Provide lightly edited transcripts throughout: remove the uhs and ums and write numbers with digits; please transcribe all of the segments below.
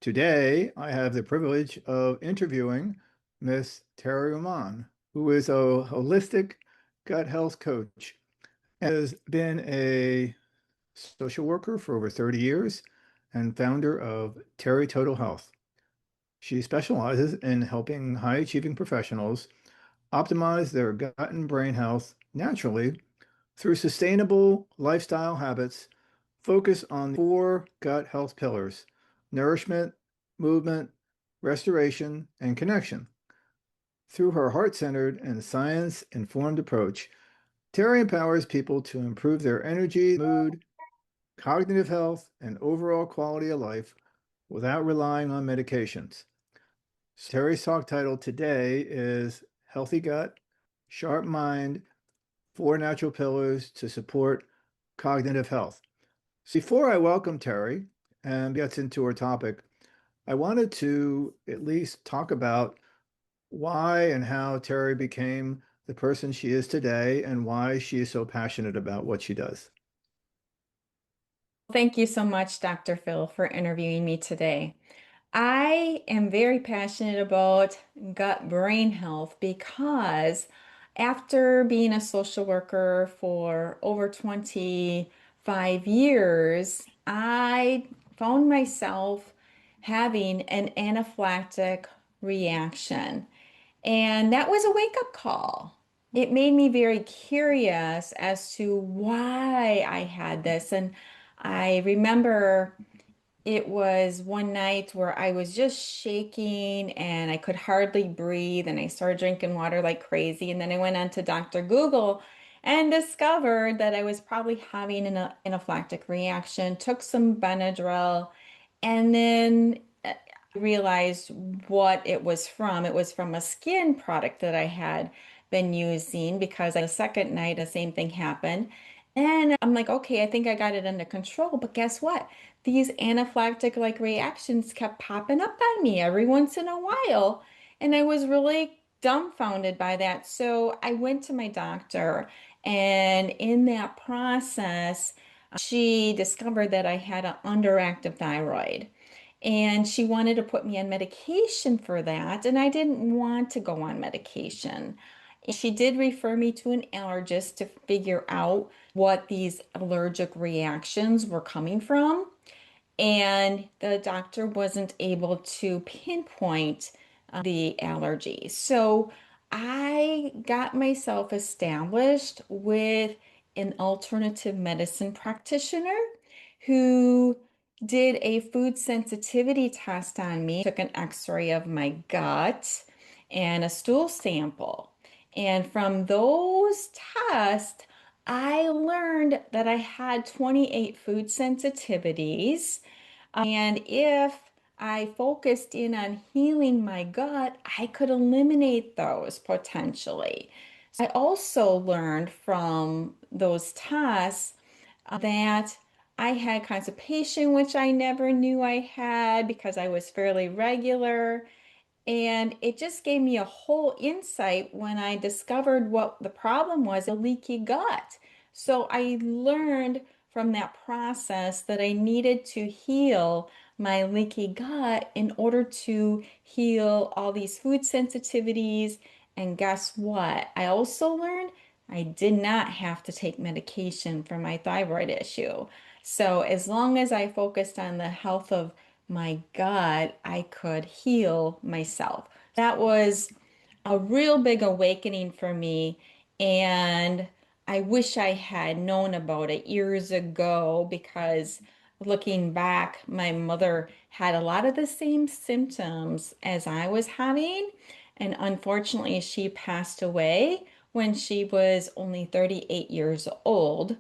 Today, I have the privilege of interviewing Miss Terri Rahman, who is a holistic gut health coach and has been a social worker for over 30 years and founder of Terri Total Health. She specializes in helping high-achieving professionals optimize their gut and brain health naturally through sustainable lifestyle habits. Focus on the four gut health pillars: nourishment, movement, restoration, and connection. Through her heart-centered and science-informed approach, Terry empowers people to improve their energy, mood, cognitive health, and overall quality of life without relying on medications. Terry's talk title today is Healthy Gut, Sharp Mind, Four Natural Pillars to Support Cognitive Health. Before I welcome Terry and gets into her topic, I wanted to at least talk about why and how Terry became the person she is today and why she is so passionate about what she does. Thank you so much, Dr. Phil, for interviewing me today. I am very passionate about gut brain health because after being a social worker for over 25 years, I found myself having an anaphylactic reaction. And that was a wake-up call. It made me very curious as to why I had this. And I remember it was one night where I was just shaking and I could hardly breathe, and I started drinking water like crazy. And then I went on to Dr. Google and discovered that I was probably having an anaphylactic reaction, took some Benadryl, and then realized what it was from. It was from a skin product that I had been using because the second night, the same thing happened. And I'm like, okay, I think I got it under control. But guess what? These anaphylactic like reactions kept popping up on me every once in a while. And I was really dumbfounded by that. So I went to my doctor, and in that process, she discovered that I had an underactive thyroid. And she wanted to put me on medication for that, and I didn't want to go on medication. She did refer me to an allergist to figure out what these allergic reactions were coming from. And the doctor wasn't able to pinpoint the allergy. So I got myself established with an alternative medicine practitioner who did a food sensitivity test on me, took an x-ray of my gut and a stool sample. And from those tests, I learned that I had 28 food sensitivities. And if I focused in on healing my gut, I could eliminate those potentially. I also learned from those tests that I had constipation, which I never knew I had because I was fairly regular. And it just gave me a whole insight when I discovered what the problem was, a leaky gut. So I learned from that process that I needed to heal my leaky gut in order to heal all these food sensitivities. And guess what? I also learned I did not have to take medication for my thyroid issue. So as long as I focused on the health of my gut, I could heal myself. That was a real big awakening for me. And I wish I had known about it years ago because looking back, my mother had a lot of the same symptoms as I was having. And unfortunately, she passed away when she was only 38 years old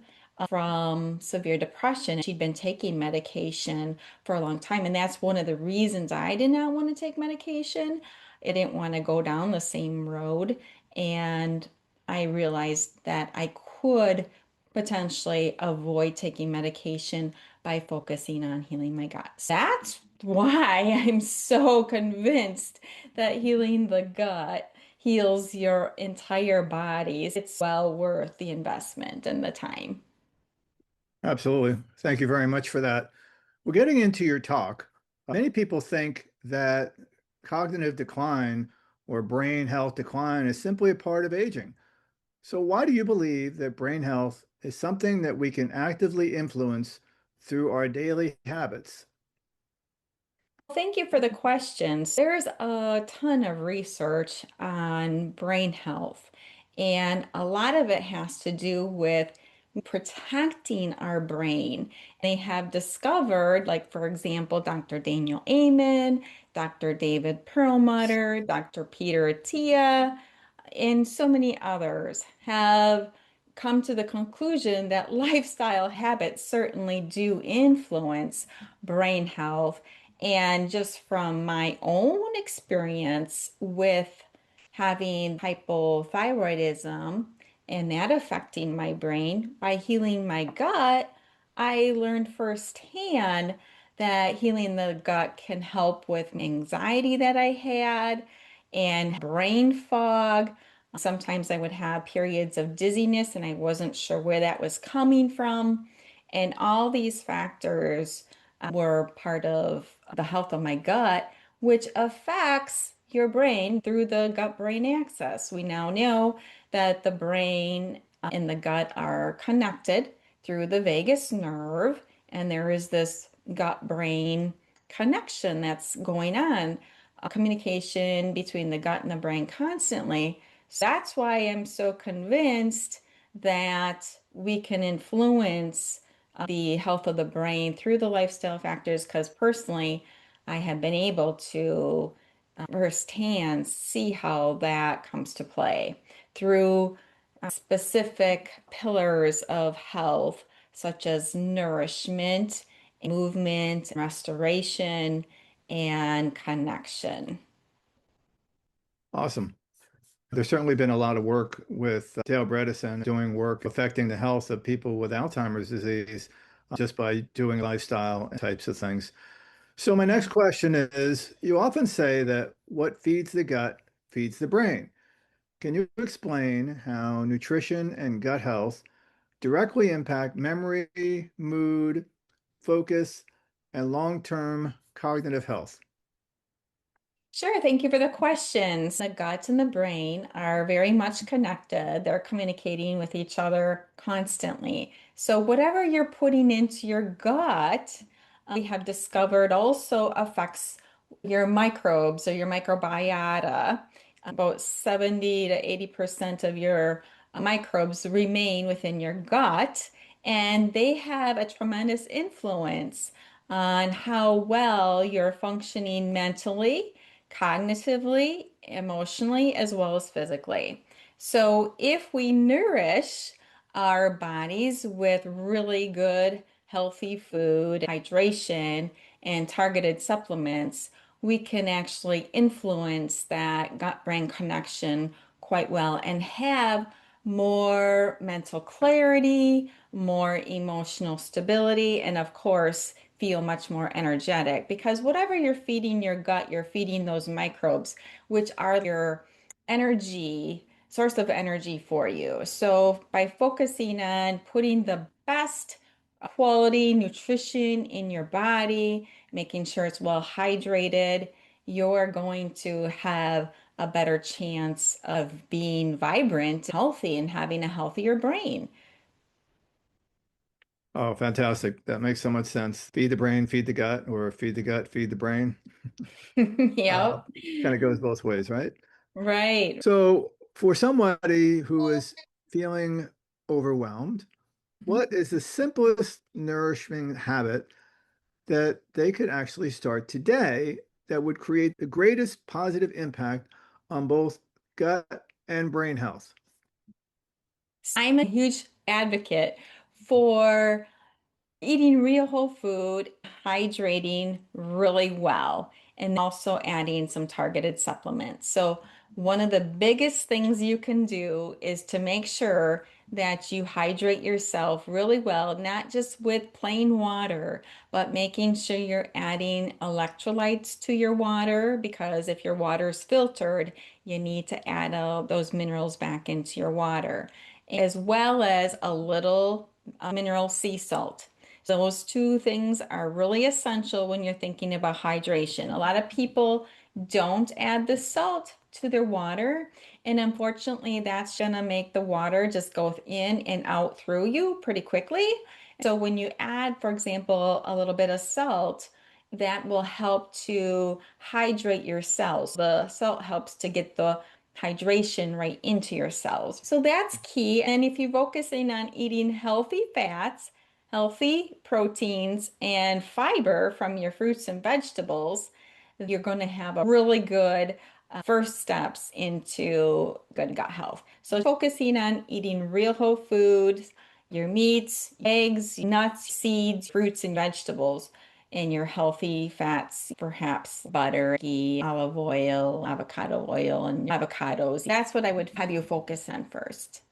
from severe depression. She'd been taking medication for a long time, and that's one of the reasons I did not want to take medication. I didn't want to go down the same road, and I realized that I could potentially avoid taking medication by focusing on healing my gut. That's why I'm so convinced that healing the gut heals your entire body. It's well worth the investment and the time. Absolutely. Thank you very much for that. We're getting into your talk. Many people think that cognitive decline or brain health decline is simply a part of aging. So, why do you believe that brain health is something that we can actively influence through our daily habits? Thank you for the questions. There's a ton of research on brain health, and a lot of it has to do with protecting our brain. They have discovered, like, for example, Dr. Daniel Amen, Dr. David Perlmutter, Dr. Peter Attia, and so many others have come to the conclusion that lifestyle habits certainly do influence brain health. And just from my own experience with having hypothyroidism and that affecting my brain, by healing my gut, I learned firsthand that healing the gut can help with anxiety that I had and brain fog. Sometimes I would have periods of dizziness and I wasn't sure where that was coming from. And all these factors were part of the health of my gut, which affects your brain through the gut-brain axis. We now know that the brain and the gut are connected through the vagus nerve, and there is this gut-brain connection that's going on, communication between the gut and the brain constantly. So that's why I'm so convinced that we can influence the health of the brain through the lifestyle factors, because personally, I have been able to firsthand see how that comes to play through specific pillars of health, such as nourishment, movement, restoration, and connection. Awesome. There's certainly been a lot of work with Dale Bredesen doing work affecting the health of people with Alzheimer's disease just by doing lifestyle types of things. So my next question is, you often say that what feeds the gut feeds the brain. Can you explain how nutrition and gut health directly impact memory, mood, focus, and long-term cognitive health? Sure, thank you for the questions. The gut and the brain are very much connected. They're communicating with each other constantly. So, whatever you're putting into your gut, we have discovered also affects your microbes or your microbiota. About 70 to 80% of your microbes remain within your gut, and they have a tremendous influence on how well you're functioning mentally, cognitively, emotionally, as well as physically. So, if we nourish our bodies with really good, healthy food, hydration, and targeted supplements, we can actually influence that gut-brain connection quite well and have more mental clarity, more emotional stability, and of course, feel much more energetic, because whatever you're feeding your gut, you're feeding those microbes, which are your energy, source of energy for you. So by focusing on putting the best quality nutrition in your body, making sure it's well hydrated, you're going to have a better chance of being vibrant, healthy, and having a healthier brain. Oh, fantastic. That makes so much sense. Feed the brain, feed the gut, or feed the gut, feed the brain. Uh, Yep. kind of goes both ways, right? Right. So, for somebody who is feeling overwhelmed, what is the simplest nourishing habit that they could actually start today that would create the greatest positive impact on both gut and brain health? I'm a huge advocate for eating real whole food, hydrating really well, and also adding some targeted supplements. So, one of the biggest things you can do is to make sure that you hydrate yourself really well, not just with plain water, but making sure you're adding electrolytes to your water, because if your water is filtered, you need to add those minerals back into your water, as well as a little mineral sea salt. Those two things are really essential when you're thinking about hydration. A lot of people don't add the salt to their water, and unfortunately, that's gonna make the water just go in and out through you pretty quickly. So when you add, for example, a little bit of salt, that will help to hydrate your cells. The salt helps to get the hydration right into your cells. So that's key. And if you're focusing on eating healthy fats, healthy proteins, and fiber from your fruits and vegetables, you're going to have a really good first steps into good gut health. So focusing on eating real whole foods, your meats, eggs, nuts, seeds, fruits, and vegetables, and your healthy fats, perhaps butter, ghee, olive oil, avocado oil, and avocados. That's what I would have you focus on first.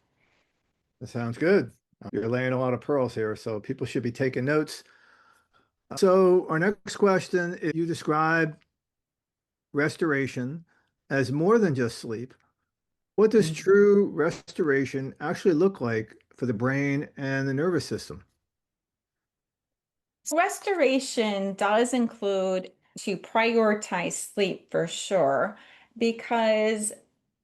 That sounds good. You're laying a lot of pearls here, so people should be taking notes. So our next question is you describe restoration as more than just sleep. What does true restoration actually look like for the brain and the nervous system? Restoration does include to prioritize sleep for sure, because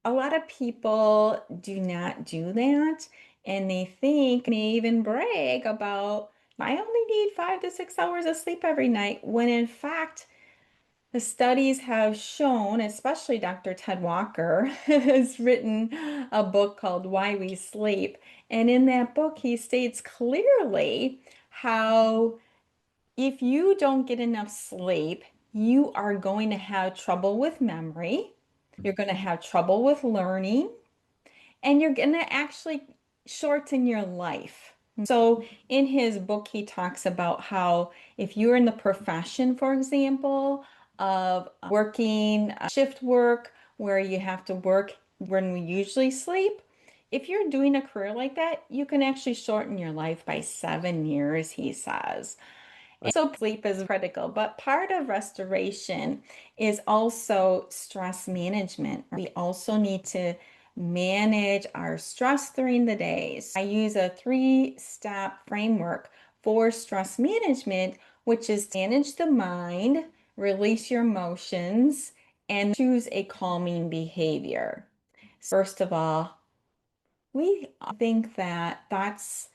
a lot of people do not do that. And they think, may even brag about, I only need 5 to 6 hours of sleep every night, when in fact, the studies have shown, especially Dr. Ted Walker has written a book called Why We Sleep. And in that book, he states clearly how if you don't get enough sleep, you are going to have trouble with memory. You're going to have trouble with learning, and you're going to actually shorten your life. So, in his book, he talks about how if you're in the profession, for example, of working shift work where you have to work when we usually sleep, if you're doing a career like that, you can actually shorten your life by 7 years, he says. So sleep is critical, but part of restoration is also stress management. We also need to manage our stress during the days. I use a three-step framework for stress management, which is to manage the mind, release your emotions, and choose a calming behavior. First of all, we think that thoughts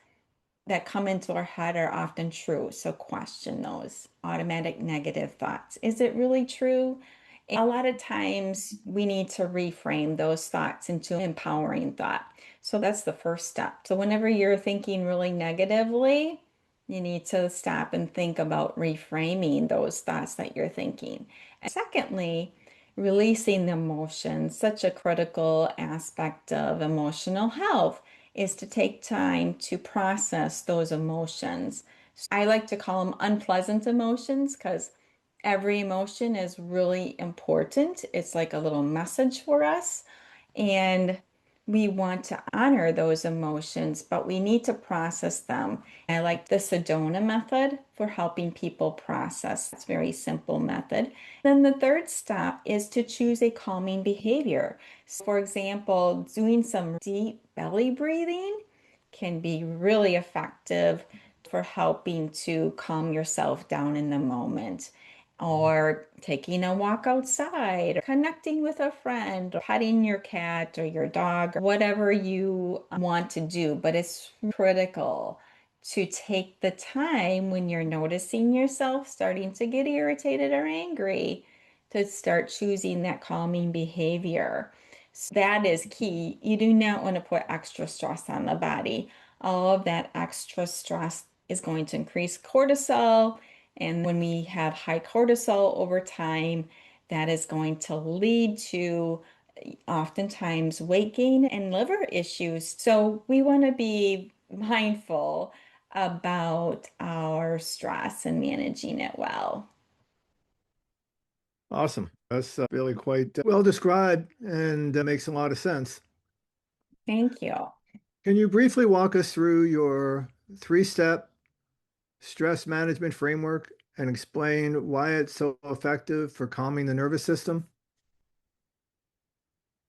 that come into our head are often true. So question those automatic negative thoughts. Is it really true? A lot of times we need to reframe those thoughts into empowering thought. So that's the first step. So whenever you're thinking really negatively, you need to stop and think about reframing those thoughts that you're thinking. And secondly, releasing the emotions, such a critical aspect of emotional health is to take time to process those emotions. I like to call them unpleasant emotions because every emotion is really important. It's like a little message for us. And we want to honor those emotions, but we need to process them. I like the Sedona method for helping people process. It's a very simple method. Then the third step is to choose a calming behavior. So for example, doing some deep belly breathing can be really effective for helping to calm yourself down in the moment, or taking a walk outside, or connecting with a friend, or petting your cat or your dog, or whatever you want to do. But it's critical to take the time when you're noticing yourself starting to get irritated or angry to start choosing that calming behavior. So that is key. You do not want to put extra stress on the body. All of that extra stress is going to increase cortisol, and when we have high cortisol over time, that is going to lead to oftentimes weight gain and liver issues. So we want to be mindful about our stress and managing it well. Awesome. That's really quite well described and makes a lot of sense. Thank you. Can you briefly walk us through your three-step stress management framework and explain why it's so effective for calming the nervous system?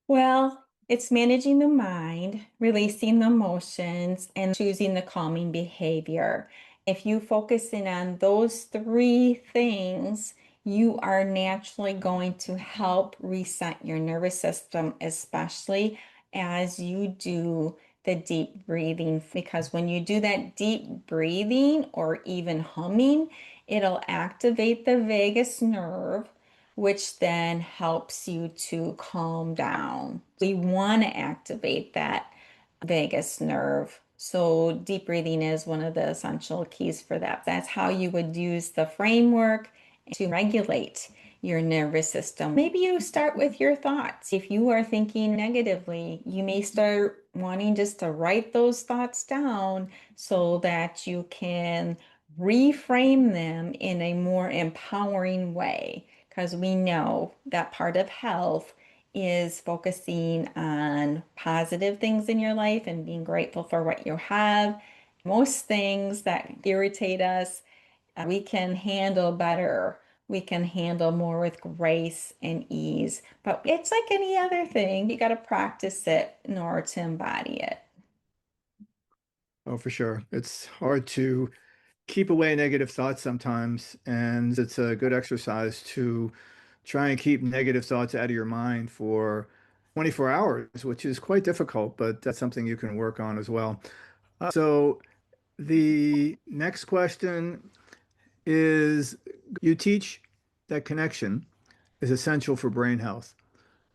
Well, it's managing the mind, releasing the emotions, and choosing the calming behavior. If you focus in on those three things, you are naturally going to help reset your nervous system, especially as you do the deep breathing. Because when you do that deep breathing or even humming, it'll activate the vagus nerve, which then helps you to calm down. We want to activate that vagus nerve. So deep breathing is one of the essential keys for that. That's how you would use the framework to regulate your nervous system. Maybe you start with your thoughts. If you are thinking negatively, you may start wanting just to write those thoughts down so that you can reframe them in a more empowering way. Because we know that part of health is focusing on positive things in your life and being grateful for what you have. Most things that irritate us, we can handle better. We can handle more with grace and ease. But it's like any other thing, you got to practice it in order to embody it. Oh, for sure. It's hard to keep away negative thoughts sometimes, and it's a good exercise to try and keep negative thoughts out of your mind for 24 hours, which is quite difficult, but that's something you can work on as well. So the next question is, you teach that connection is essential for brain health.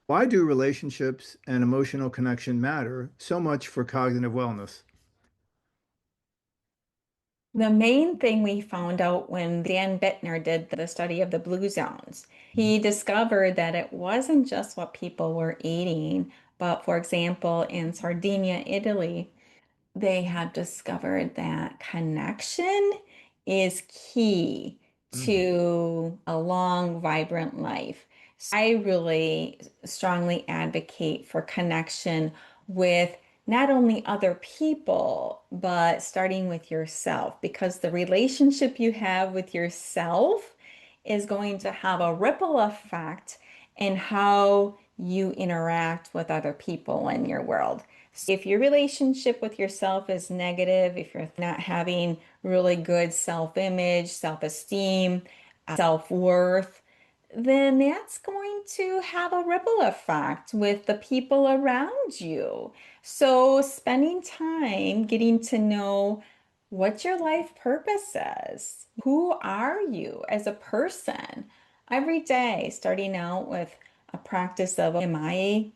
Why do relationships and emotional connection matter so much for cognitive wellness? The main thing we found out when Dan Bittner did the study of the blue zones, he discovered that it wasn't just what people were eating, but for example, in Sardinia, Italy, they have discovered that connection is key Mm. to a long, vibrant life. So I really strongly advocate for connection with not only other people, but starting with yourself, because the relationship you have with yourself is going to have a ripple effect in how you interact with other people in your world. If your relationship with yourself is negative, if you're not having really good self-image, self-esteem, self-worth, then that's going to have a ripple effect with the people around you. So, spending time getting to know what your life purpose is. Who are you as a person? Every day, starting out with a practice of, am I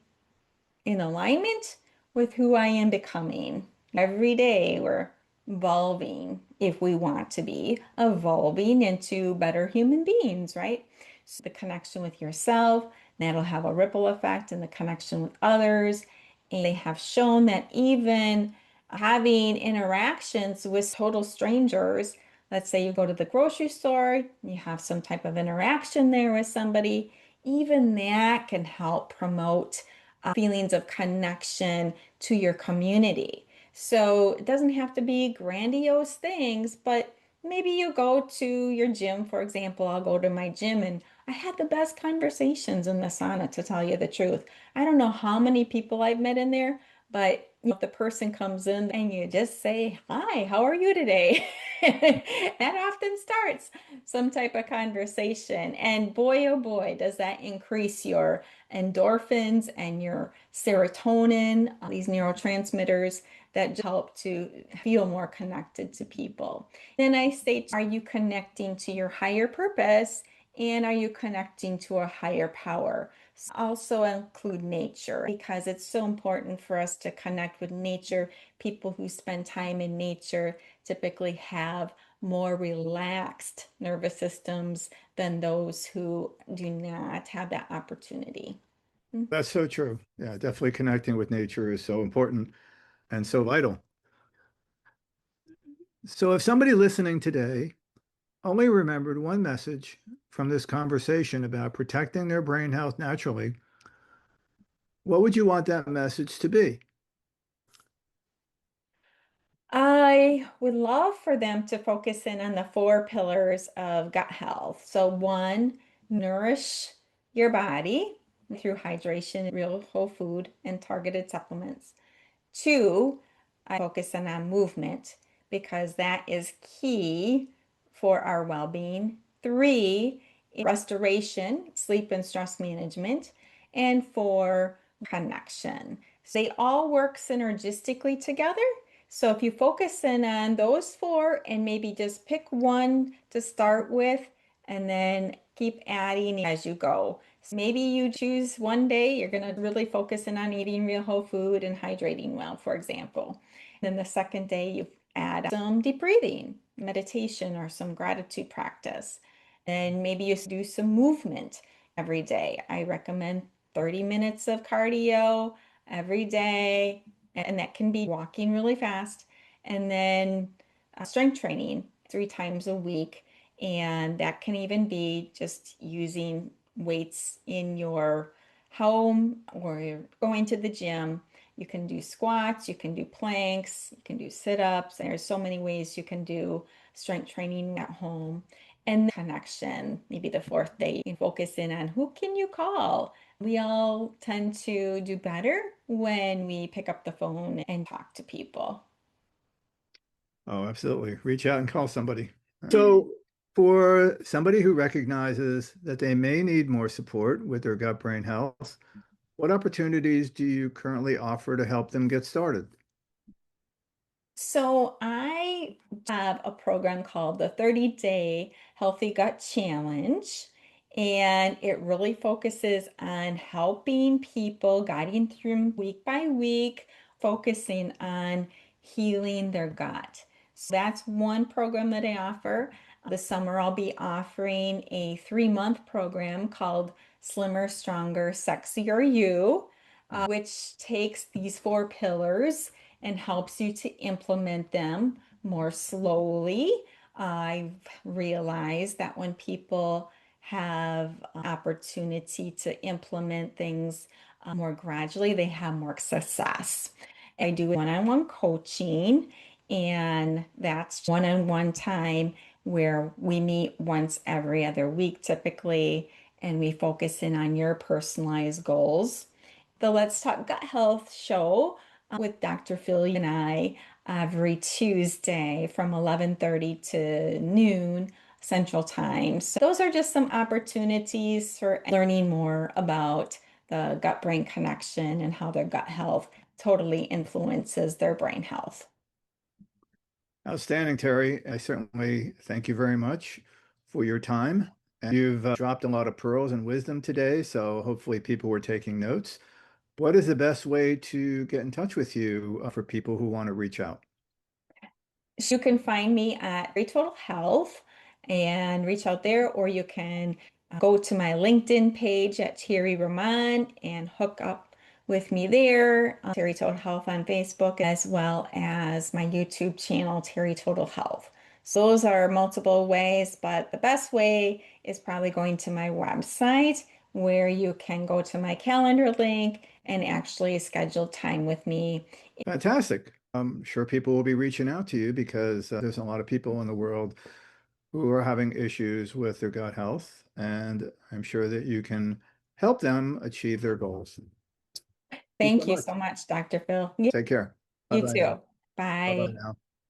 in alignment with who I am becoming? Every day we're evolving, if we want to be, evolving into better human beings, right? So the connection with yourself, that'll have a ripple effect in the connection with others. And they have shown that even having interactions with total strangers, let's say you go to the grocery store, you have some type of interaction there with somebody, even that can help promote feelings of connection to your community. So it doesn't have to be grandiose things, but maybe you go to your gym, for example. I'll go to my gym and I had the best conversations in the sauna, to tell you the truth. I don't know how many people I've met in there, but if the person comes in and you just say, "Hi, how are you today?" That often starts some type of conversation. And boy, oh boy, does that increase your endorphins and your serotonin, these neurotransmitters that help to feel more connected to people. Then I say, are you connecting to your higher purpose? And are you connecting to a higher power? Also include nature, because it's so important for us to connect with nature. People who spend time in nature typically have more relaxed nervous systems than those who do not have that opportunity. That's so true. Yeah, definitely connecting with nature is so important and so vital. So if somebody listening today only remembered one message from this conversation about protecting their brain health naturally, what would you want that message to be? I would love for them to focus in on the four pillars of gut health. So, one, nourish your body through hydration, real whole food, and targeted supplements. Two, I focus on movement, because that is key for our well-being. 3, restoration, sleep and stress management. And 4, connection. So they all work synergistically together. So if you focus in on those 4 and maybe just pick one to start with, and then keep adding as you go. So maybe you choose one day you're going to really focus in on eating real whole food and hydrating well, for example. Then the second day you add some deep breathing, meditation, or some gratitude practice. And maybe you do some movement every day. I recommend 30 minutes of cardio every day, and that can be walking really fast, and then strength training 3 times a week. And that can even be just using weights in your home or you're going to the gym. You can do squats, you can do planks, you can do sit-ups. There's so many ways you can do strength training at home. And connection, maybe the 4th day, you can focus in on who can you call. We all tend to do better when we pick up the phone and talk to people. Oh, absolutely. Reach out and call somebody. So, for somebody who recognizes that they may need more support with their gut-brain health, what opportunities do you currently offer to help them get started? So I have a program called the 30-Day Healthy Gut Challenge, and it really focuses on helping people, guiding through week by week, focusing on healing their gut. So that's one program that I offer. This summer, I'll be offering a 3-month program called Slimmer, Stronger, Sexier You, which takes these 4 pillars and helps you to implement them more slowly. I've realized that when people have opportunity to implement things more gradually, they have more success. I do one-on-one coaching, and that's one-on-one time where we meet once every other week typically, and we focus in on your personalized goals. The Let's Talk Gut Health show with Dr. Phil and I every Tuesday from 11:30 to noon Central Time. So those are just some opportunities for learning more about the gut-brain connection and how their gut health totally influences their brain health. Outstanding, Terry. I certainly thank you very much for your time. And you've dropped a lot of pearls and wisdom today, so hopefully people were taking notes. What is the best way to get in touch with you for people who want to reach out? So you can find me at Terri Total Health and reach out there, or you can go to my LinkedIn page at Terri Rahman and hook up with me there, Terri Total Health on Facebook, as well as my YouTube channel, Terri Total Health. So those are multiple ways, but the best way is probably going to my website where you can go to my calendar link and actually schedule time with me. Fantastic. I'm sure people will be reaching out to you because there's a lot of people in the world who are having issues with their gut health, and I'm sure that you can help them achieve their goals. Thank you so Thank you much. so much, Dr. Phil. Take care. You Bye-bye now. too. Bye-bye Bye. now.